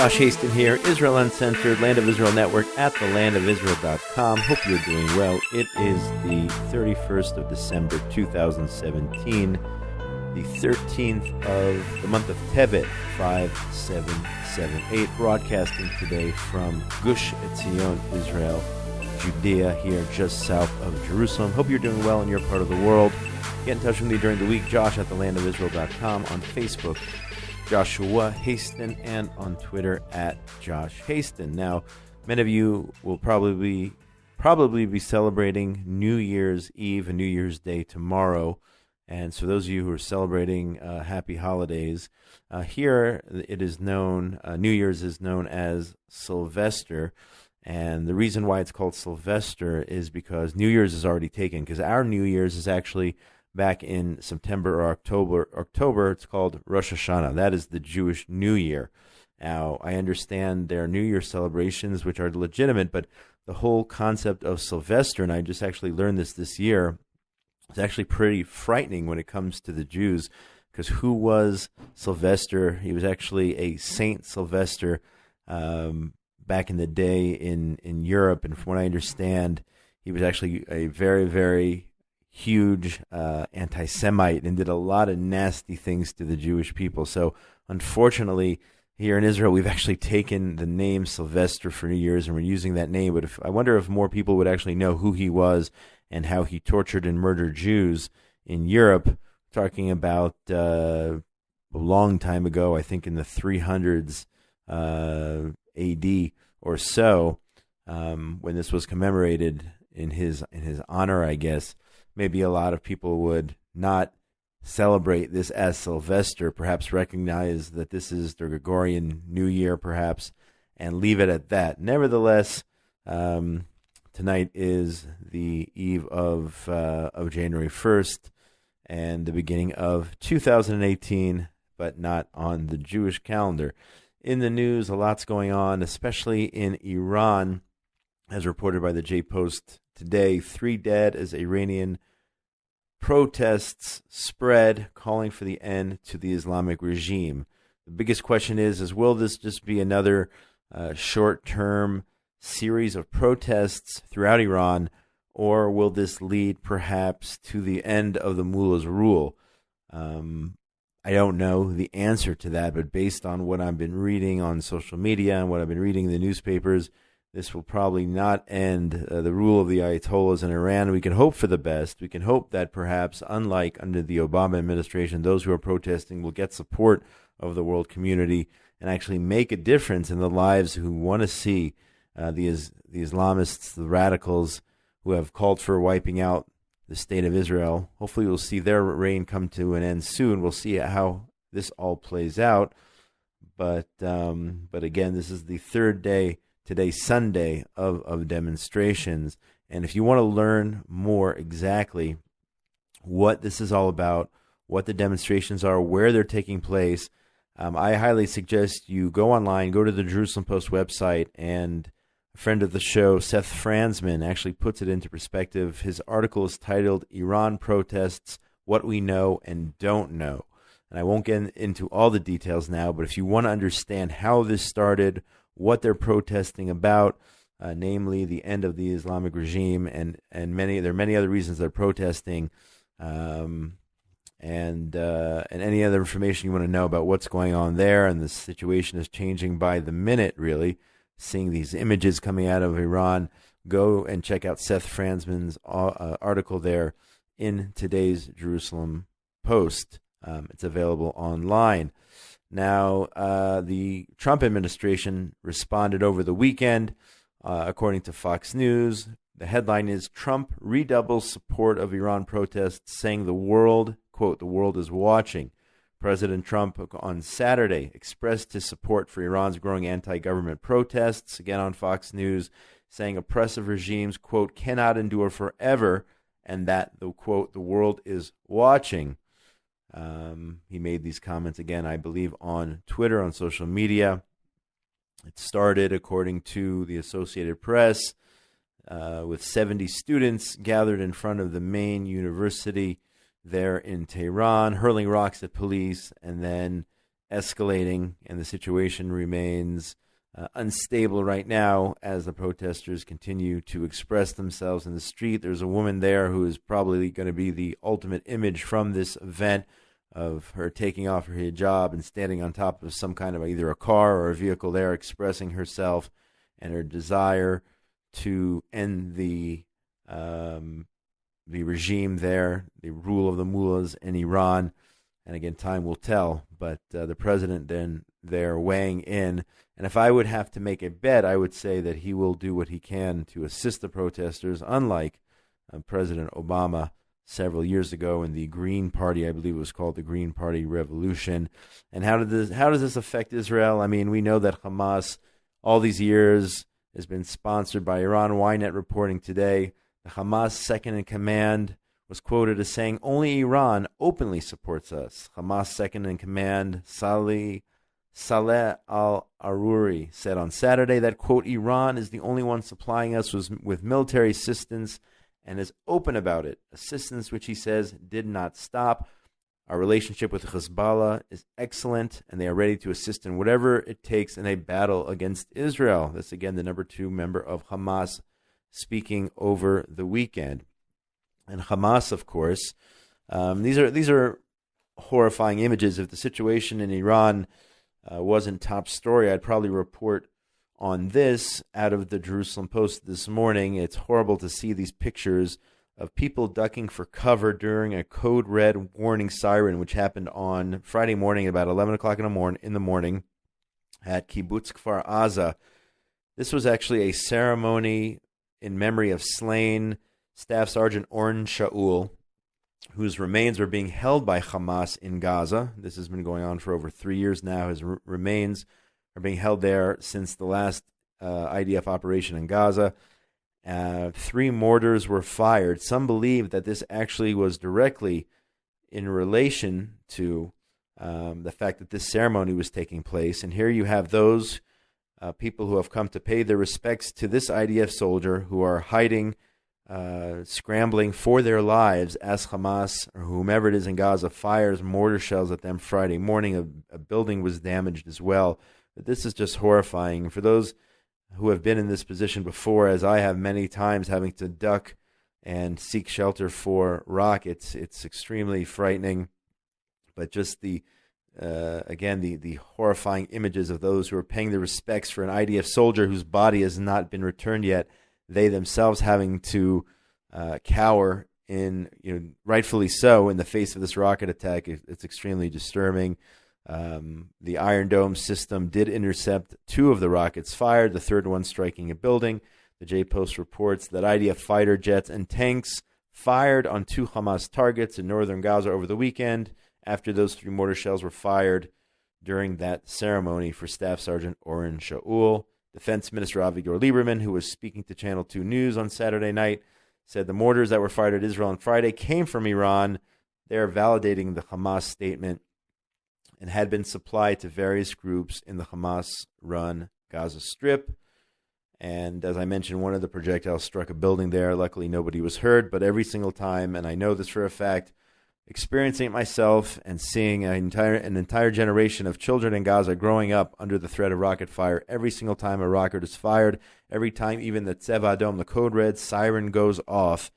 Josh Hasten here, Israel Uncensored, Land of Israel Network at thelandofisrael.com. Hope you're doing well. It is the 31st of December, 2017, the 13th of the month of Tevet, 5778, broadcasting today from Gush Etzion, Israel, Judea, here just south of Jerusalem. Hope you're doing well in your part of the world. Get in touch with me during the week, Josh at thelandofisrael.com, on Facebook, Joshua Hasten, and on Twitter at Josh Hasten. Now, many of you will probably be celebrating New Year's Eve and New Year's Day tomorrow. And so those of you who are celebrating happy holidays, here it is known, New Year's is known as Sylvester. And the reason why it's called Sylvester is because New Year's is already taken, because our New Year's is actually back in September or October. It's called Rosh Hashanah. That is the Jewish New Year. Now, I understand there are New Year celebrations which are legitimate, but the whole concept of Sylvester, and I just actually learned this year, is actually pretty frightening when it comes to the Jews, because who was Sylvester? He was actually a Saint Sylvester back in the day in Europe, and from what I understand, he was actually a very, very huge anti-Semite and did a lot of nasty things to the Jewish people. So unfortunately, here in Israel, we've actually taken the name Sylvester for New Year's, and we're using that name. But I wonder if more people would actually know who he was and how he tortured and murdered Jews in Europe. Talking about a long time ago, I think in the 300s AD or so, when this was commemorated in his honor, I guess. Maybe a lot of people would not celebrate this as Sylvester, perhaps recognize that this is the Gregorian New Year, perhaps, and leave it at that. Nevertheless, tonight is the eve of January 1st and the beginning of 2018, but not on the Jewish calendar. In the news, a lot's going on, especially in Iran, as reported by the J-Post today. 3 dead as Iranian protests spread, calling for the end to the Islamic regime. The biggest question is will this just be another short-term series of protests throughout Iran, or will this lead perhaps to the end of the mullah's rule? I don't know the answer to that, but based on what I've been reading on social media and what I've been reading in the newspapers, this will probably not end the rule of the Ayatollahs in Iran. We can hope for the best. We can hope that perhaps, unlike under the Obama administration, those who are protesting will get support of the world community and actually make a difference in the lives who want to see the Islamists, the radicals who have called for wiping out the state of Israel. Hopefully we'll see their reign come to an end soon. We'll see how this all plays out. But again, this is the third day, today, Sunday, of demonstrations. And if you want to learn more exactly what this is all about, what the demonstrations are, where they're taking place, I highly suggest you go online, go to the Jerusalem Post website, and a friend of the show, Seth Franzman, actually puts it into perspective. His article is titled, Iran Protests, What We Know and Don't Know. And I won't get into all the details now, but if you want to understand how this started, what they're protesting about, namely the end of the Islamic regime, and there are many other reasons they're protesting, and any other information you want to know about what's going on there, and the situation is changing by the minute, really. Seeing these images coming out of Iran, go and check out Seth Franzman's article there in today's Jerusalem Post. It's available online. Now, the Trump administration responded over the weekend, according to Fox News. The headline is, Trump redoubles support of Iran protests, saying the world, quote, the world is watching. President Trump on Saturday expressed his support for Iran's growing anti-government protests, again on Fox News, saying oppressive regimes, quote, cannot endure forever, and that, the quote, the world is watching. He made these comments again, I believe, on Twitter, on social media. It started, according to the Associated Press, with 70 students gathered in front of the main university there in Tehran, hurling rocks at police, and then escalating, and the situation remains unstable right now as the protesters continue to express themselves in the street. There's a woman there who is probably going to be the ultimate image from this event of her taking off her hijab and standing on top of some kind of either a car or a vehicle there, expressing herself and her desire to end the regime there, the rule of the mullahs in Iran. And again, time will tell. But the president then there weighing in. And if I would have to make a bet, I would say that he will do what he can to assist the protesters, unlike President Obama several years ago in the Green Party. I believe it was called the Green Party Revolution. And how does this affect Israel? I mean, we know that Hamas all these years has been sponsored by Iran. Ynet reporting today, the Hamas second in command was quoted as saying, "Only Iran openly supports us." Hamas second in command, Saleh al-Aruri, said on Saturday that, quote, "Iran is the only one supplying us with military assistance and is open about it. Assistance which," he says, "did not stop. Our relationship with Hezbollah is excellent, and they are ready to assist in whatever it takes in a battle against Israel." That's, again, the number 2 member of Hamas speaking over the weekend. And Hamas, of course, these are horrifying images. If the situation in Iran wasn't top story, I'd probably report on this out of the Jerusalem Post this morning. It's horrible to see these pictures of people ducking for cover during a code red warning siren, which happened on Friday morning at about 11 o'clock in the morning at Kibbutz Kfar Aza. This was actually a ceremony in memory of slain Staff Sergeant Oren Shaul, whose remains are being held by Hamas in Gaza. This has been going on for over 3 years now. His remains are being held there since the last IDF operation in Gaza. 3 mortars were fired. Some believe that this actually was directly in relation to the fact that this ceremony was taking place. And here you have those people who have come to pay their respects to this IDF soldier who are hiding, scrambling for their lives as Hamas or whomever it is in Gaza fires mortar shells at them Friday morning. A building was damaged as well. But this is just horrifying. For those who have been in this position before, as I have many times, having to duck and seek shelter for rockets, it's extremely frightening. But just the horrifying images of those who are paying their respects for an IDF soldier whose body has not been returned yet, they themselves having to cower rightfully so, in the face of this rocket attack. It's extremely disturbing. The Iron Dome system did intercept 2 of the rockets fired, the third one striking a building. The J-Post reports that IDF fighter jets and tanks fired on 2 Hamas targets in northern Gaza over the weekend after those 3 mortar shells were fired during that ceremony for Staff Sergeant Oren Shaul. Defense Minister Avigdor Lieberman, who was speaking to Channel 2 News on Saturday night, said the mortars that were fired at Israel on Friday came from Iran. They are validating the Hamas statement and had been supplied to various groups in the Hamas-run Gaza Strip. And as I mentioned, one of the projectiles struck a building there. Luckily, nobody was hurt. But every single time, and I know this for a fact, experiencing it myself and seeing an entire generation of children in Gaza growing up under the threat of rocket fire, every single time a rocket is fired, every time even the Tzeva Adom, the code red siren goes off,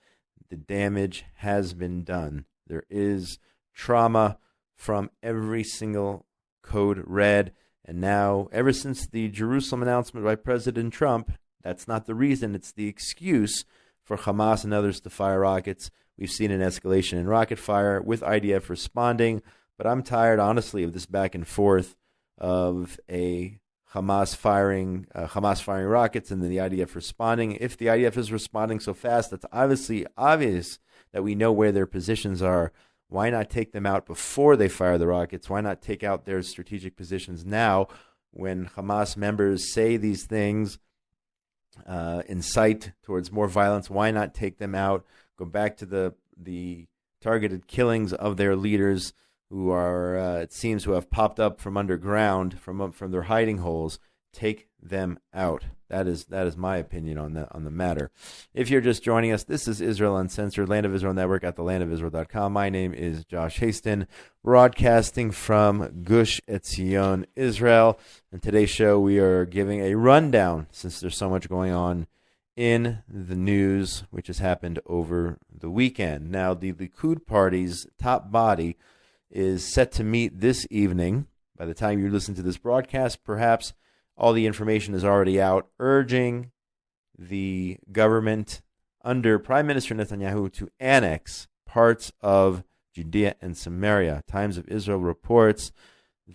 the damage has been done. There is trauma from every single code red. And now, ever since the Jerusalem announcement by President Trump, that's not the reason, it's the excuse for Hamas and others to fire rockets. We've seen an escalation in rocket fire with IDF responding, but I'm tired, honestly, of this back and forth of a Hamas firing rockets and then the IDF responding. If the IDF is responding so fast, that's obviously obvious that we know where their positions are. Why not take them out before they fire the rockets? Why not take out their strategic positions now when Hamas members say these things, incite towards more violence? Why not take them out? Go back to the targeted killings of their leaders who are, it seems, who have popped up from underground, from their hiding holes. Take them out. That is my opinion on the matter. If you're just joining us, this is Israel Uncensored, Land of Israel Network at thelandofisrael.com. My name is Josh Hasten, broadcasting from Gush Etzion, Israel. In today's show, we are giving a rundown, since there's so much going on in the news, which has happened over the weekend. Now, the Likud party's top body is set to meet this evening. By the time you listen to this broadcast, perhaps all the information is already out, urging the government under Prime Minister Netanyahu to annex parts of Judea and Samaria. Times of Israel reports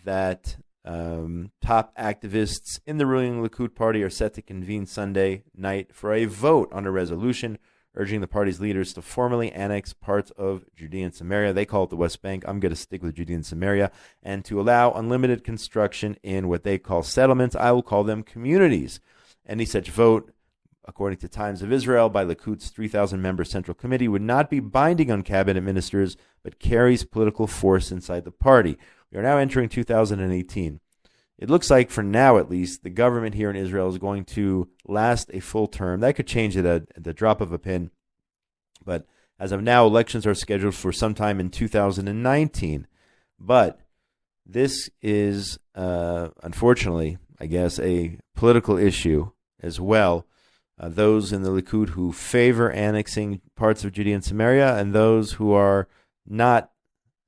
that top activists in the ruling Likud party are set to convene Sunday night for a vote on a resolution urging the party's leaders to formally annex parts of Judea and Samaria. They call it the West Bank. I'm going to stick with Judea and Samaria. And to allow unlimited construction in what they call settlements. I will call them communities. Any such vote, according to Times of Israel, by Likud's 3,000-member Central Committee, would not be binding on cabinet ministers, but carries political force inside the party. We are now entering 2018. It looks like, for now at least, the government here in Israel is going to last a full term. That could change at the drop of a pin. But as of now, elections are scheduled for sometime in 2019. But this is, unfortunately, I guess, a political issue as well. Those in the Likud who favor annexing parts of Judea and Samaria, and those who are not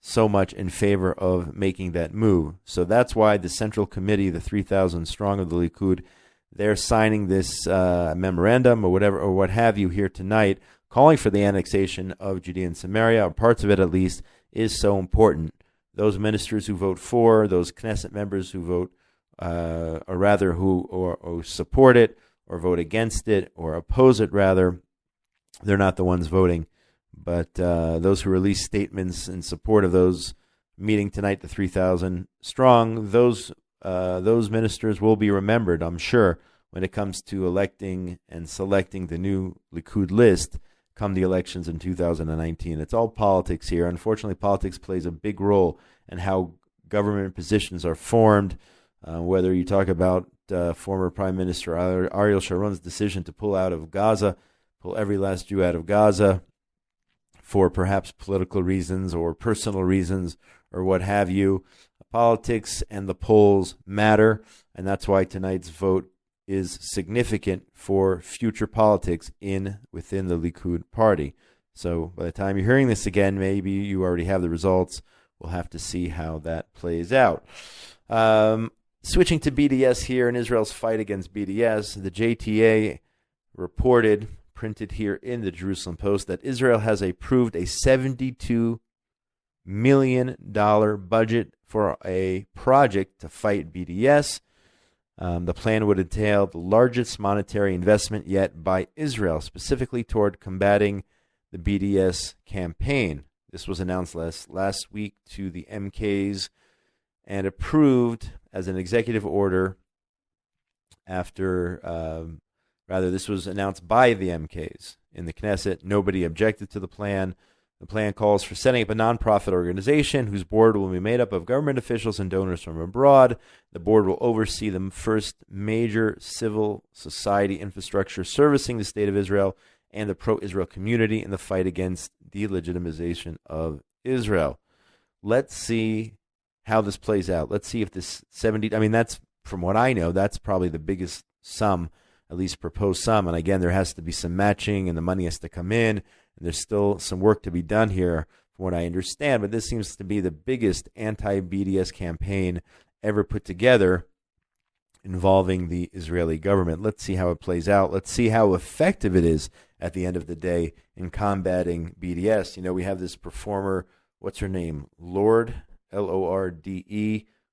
so much in favor of making that move. So that's why the Central Committee, the 3,000 strong of the Likud, they're signing this memorandum or whatever, or what have you, here tonight, calling for the annexation of Judea and Samaria, or parts of it at least, is so important. Those ministers who vote for, those Knesset members who vote, or rather who support it, or vote against it, or oppose it rather, they're not the ones voting. But those who release statements in support of those meeting tonight, the 3,000 strong, those ministers will be remembered, I'm sure, when it comes to electing and selecting the new Likud list come the elections in 2019. It's all politics here. Unfortunately, politics plays a big role in how government positions are formed, whether you talk about former Prime Minister Ariel Sharon's decision to pull out of Gaza, pull every last Jew out of Gaza, for perhaps political reasons or personal reasons or what have you. Politics and the polls matter, and that's why tonight's vote is significant for future politics within the Likud party. So by the time you're hearing this again, maybe you already have the results. We'll have to see how that plays out. Switching to BDS here in Israel's fight against BDS, the JTA reported, printed here in the Jerusalem Post, that Israel has approved a $72 million budget for a project to fight BDS. The plan would entail the largest monetary investment yet by Israel, specifically toward combating the BDS campaign. This was announced last week to the MKs and approved as an executive order after... this was announced by the MKs in the Knesset. Nobody objected to the plan. The plan calls for setting up a nonprofit organization whose board will be made up of government officials and donors from abroad. The board will oversee the first major civil society infrastructure servicing the state of Israel and the pro-Israel community in the fight against delegitimization of Israel. Let's see how this plays out. Let's see if this 70, that's, from what I know, that's probably the biggest sum, at least proposed sum. And again, there has to be some matching and the money has to come in. And there's still some work to be done here from what I understand. But this seems to be the biggest anti-BDS campaign ever put together involving the Israeli government. Let's see how it plays out. Let's see how effective it is at the end of the day in combating BDS. You know, we have this performer, what's her name? Lorde, Lorde,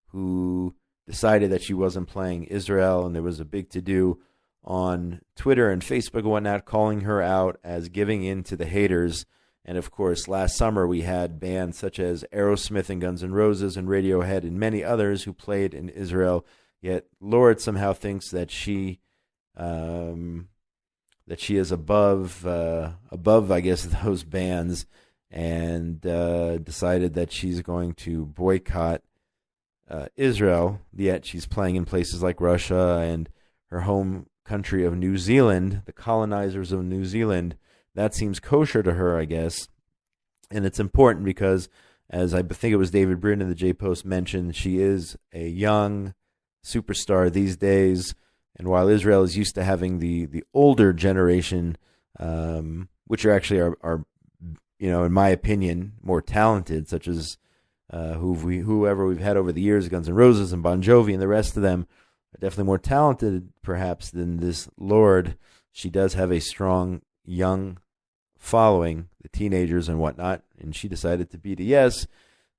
who decided that she wasn't playing Israel, and there was a big to-do on Twitter and Facebook and whatnot, calling her out as giving in to the haters. And of course, last summer we had bands such as Aerosmith and Guns N' Roses and Radiohead and many others who played in Israel. Yet Lorde somehow thinks that she is above, I guess, those bands, and decided that she's going to boycott Israel. Yet she's playing in places like Russia and her home country of New Zealand, the colonizers of New Zealand. That seems kosher to her, I guess. And it's important because, as I think it was David Brin in the J-Post mentioned, she is a young superstar these days. And while Israel is used to having the older generation, which are actually are in my opinion, more talented, such as whoever we've had over the years, Guns N' Roses and Bon Jovi and the rest of them, are definitely more talented, perhaps, than this Lord. She does have a strong young following, the teenagers and whatnot, and she decided to BDS,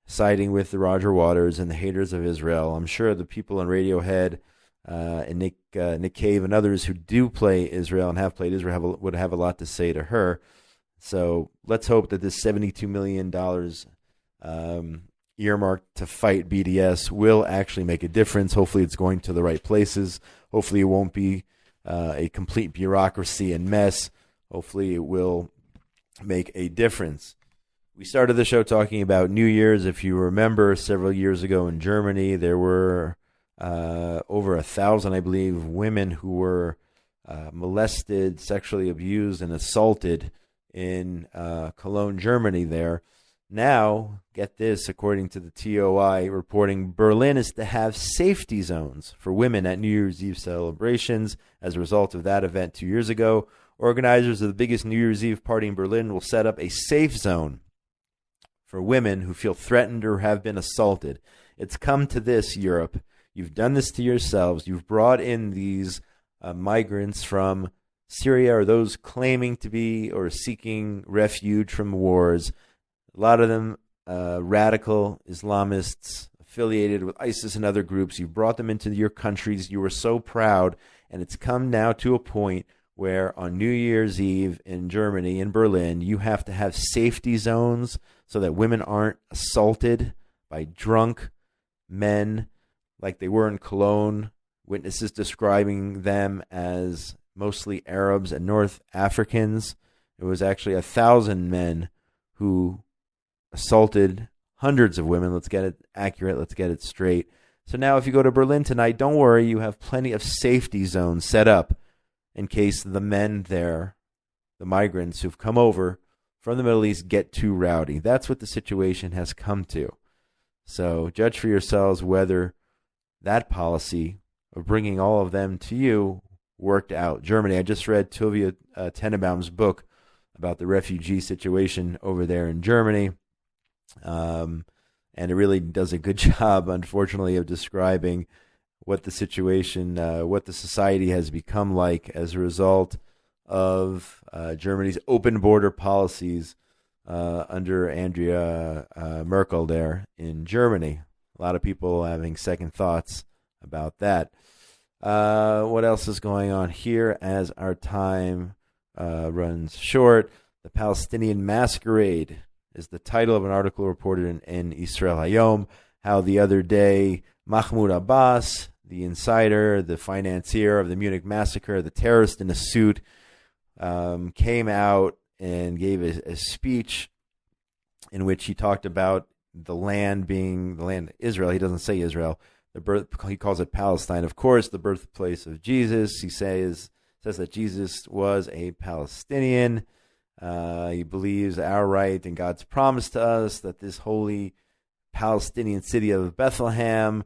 siding with the Roger Waters and the haters of Israel. I'm sure the people on Radiohead and Nick Cave and others who do play Israel and have played Israel would have a lot to say to her. So let's hope that this $72 million earmarked to fight BDS will actually make a difference. Hopefully it's going to the right places. Hopefully it won't be a complete bureaucracy and mess. Hopefully it will make a difference. We started the show talking about New Year's. If you remember, several years ago in Germany, there were over 1,000, I believe, women who were molested, sexually abused, and assaulted in Cologne, Germany there. Now, get this, according to the TOI reporting, Berlin is to have safety zones for women at New Year's Eve celebrations. As a result of that event 2 years ago, organizers of the biggest New Year's Eve party in Berlin will set up a safe zone for women who feel threatened or have been assaulted. It's come to this, Europe. You've done this to yourselves. You've brought in these migrants from Syria, or those claiming to be or seeking refuge from wars. A lot of them radical Islamists affiliated with ISIS and other groups. You brought them into your countries. You were so proud. And it's come now to a point where on New Year's Eve in Germany, in Berlin, you have to have safety zones so that women aren't assaulted by drunk men like they were in Cologne. Witnesses describing them as mostly Arabs and North Africans. It was actually 1,000 men who assaulted hundreds of women. Let's get it accurate. Let's get it straight. So now if you go to Berlin tonight, don't worry. You have plenty of safety zones set up in case the men there, the migrants who've come over from the Middle East, get too rowdy. That's what the situation has come to. So judge for yourselves whether that policy of bringing all of them to you worked out. Germany, I just read Tovia Tenenbaum's book about the refugee situation over there in Germany. And it really does a good job, unfortunately, of describing what the situation, what the society has become like as a result of Germany's open border policies under Angela Merkel there in Germany. A lot of people having second thoughts about that. What else is going on here as our time runs short? The Palestinian Masquerade is the title of an article reported in Israel Hayom, how the other day Mahmoud Abbas, the insider, the financier of the Munich massacre, the terrorist in a suit, came out and gave a speech in which he talked about the land being the land of Israel. He doesn't say Israel. He calls it Palestine. Of course, the birthplace of Jesus. He says that Jesus was a Palestinian. He believes our right and God's promise to us that this holy Palestinian city of Bethlehem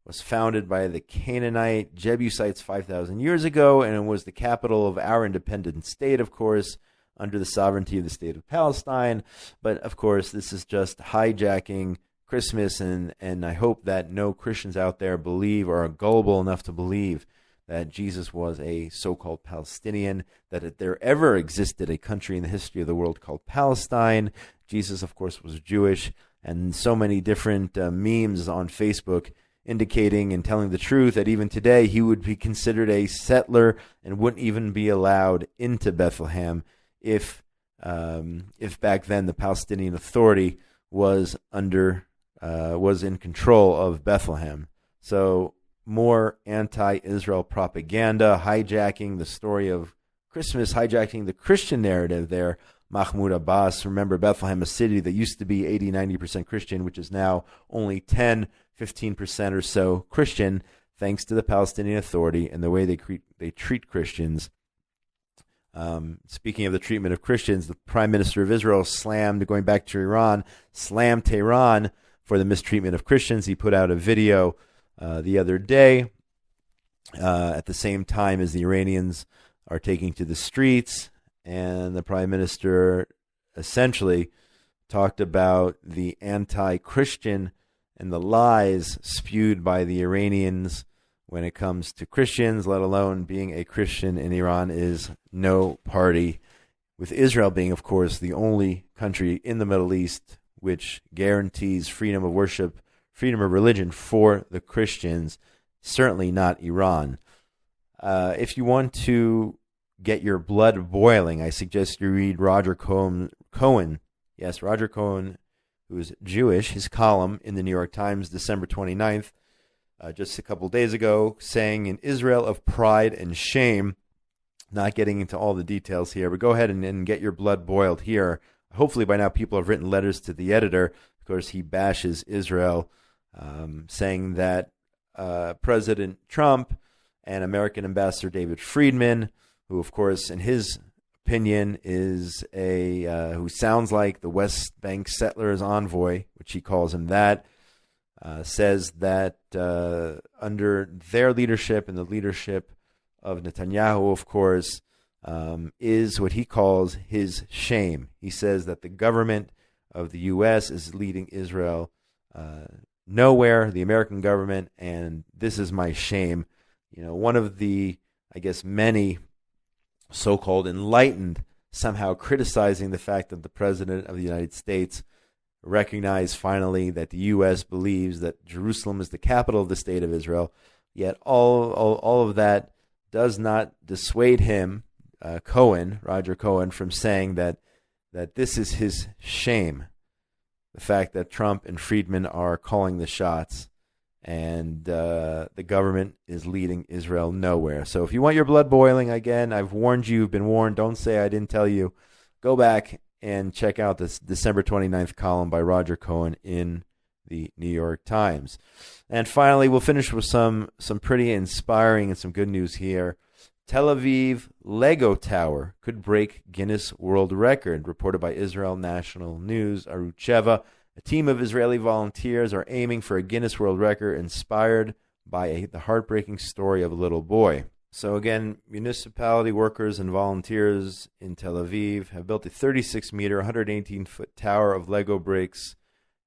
was founded by the Canaanite Jebusites 5,000 years ago, and it was the capital of our independent state, of course, under the sovereignty of the state of Palestine. But, of course, this is just hijacking Christmas, and I hope that no Christians out there believe or are gullible enough to believe that Jesus was a so-called Palestinian, that if there ever existed a country in the history of the world called Palestine. Jesus, of course, was Jewish, and so many different memes on Facebook indicating and telling the truth that even today he would be considered a settler and wouldn't even be allowed into Bethlehem if back then the Palestinian Authority was in control of Bethlehem. So more anti-Israel propaganda, hijacking the story of Christmas, hijacking the Christian narrative there. Mahmoud Abbas, remember Bethlehem, a city that used to be 80-90% Christian, which is now only 10-15% or so Christian, thanks to the Palestinian Authority and the way they treat Christians. Speaking of the treatment of Christians, the Prime Minister of Israel going back to Iran, slammed Tehran for the mistreatment of Christians. He put out a video the other day at the same time as the Iranians are taking to the streets, and the Prime Minister essentially talked about the anti-Christian and the lies spewed by the Iranians when it comes to Christians, let alone being a Christian in Iran is no party, with Israel being, of course, the only country in the Middle East which guarantees freedom of worship, freedom of religion for the Christians, certainly not Iran. If you want to get your blood boiling, I suggest you read Roger Cohen. Yes, Roger Cohen, who is Jewish, his column in the New York Times, December 29th, just a couple days ago, saying "In Israel of pride and shame," not getting into all the details here, but go ahead and get your blood boiled here. Hopefully by now people have written letters to the editor. Of course, he bashes Israel, saying that President Trump and American Ambassador David Friedman, who, of course, in his opinion is who sounds like the West Bank settlers' envoy, which he calls him that, says that under their leadership and the leadership of Netanyahu, of course, is what he calls his shame. He says that the government of the U.S. is leading Israel nowhere, the American government, and this is my shame. You know, one of the, I guess, many so-called enlightened somehow criticizing the fact that the President of the United States recognized finally that the U.S. believes that Jerusalem is the capital of the state of Israel, yet all of that does not dissuade him, Roger Cohen, from saying that this is his shame, the fact that Trump and Friedman are calling the shots and the government is leading Israel nowhere. So if you want your blood boiling, again, I've warned you, you've been warned, don't say I didn't tell you. Go back and check out this December 29th column by Roger Cohen in the New York Times. And finally, we'll finish with some pretty inspiring and some good news here. Tel Aviv Lego Tower could break Guinness World Record, reported by Israel National News, Arutz Sheva. A team of Israeli volunteers are aiming for a Guinness World Record inspired by the heartbreaking story of a little boy. So again, municipality workers and volunteers in Tel Aviv have built a 36-meter, 118-foot tower of Lego bricks,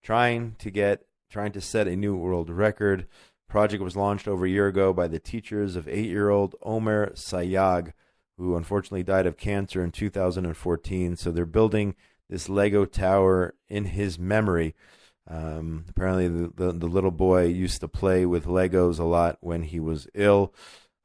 trying to set a new world record. The project was launched over a year ago by the teachers of 8-year-old Omer Sayag, who unfortunately died of cancer in 2014. So they're building this Lego tower in his memory. Apparently the little boy used to play with Legos a lot when he was ill.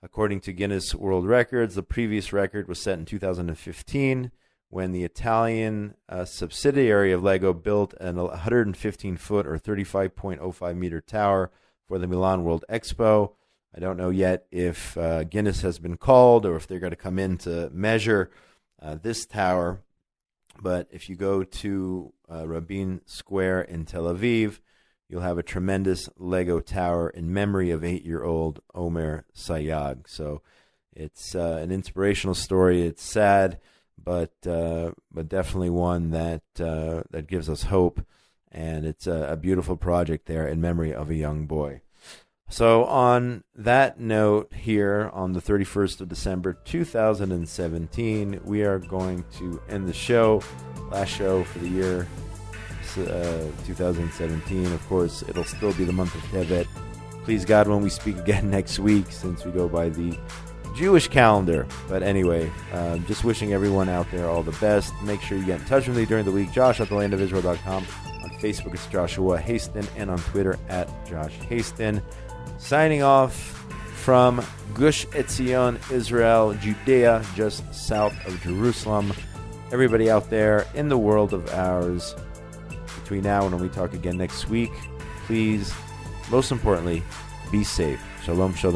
According to Guinness World Records, the previous record was set in 2015 when the Italian subsidiary of Lego built an 115-foot or 35.05 meter tower for the Milan World Expo. I don't know yet if Guinness has been called or if they're going to come in to measure this tower. But if you go to Rabin Square in Tel Aviv, you'll have a tremendous Lego tower in memory of 8-year-old Omer Sayag. So it's an inspirational story. It's sad, but definitely one that gives us hope. And it's a beautiful project there in memory of a young boy. So on that note here, on the 31st of December, 2017, we are going to end the show. Last show for the year 2017. Of course, it'll still be the month of Tevet. Please God, when we speak again next week, since we go by the Jewish calendar. But anyway, just wishing everyone out there all the best. Make sure you get in touch with me during the week. Josh@thelandofisrael.com. On Facebook, it's Joshua Hasten, and on Twitter, @Josh Hasten. Signing off from Gush Etzion, Israel, Judea, just south of Jerusalem. Everybody out there in the world of ours, between now and when we talk again next week, please, most importantly, be safe. Shalom, shalom.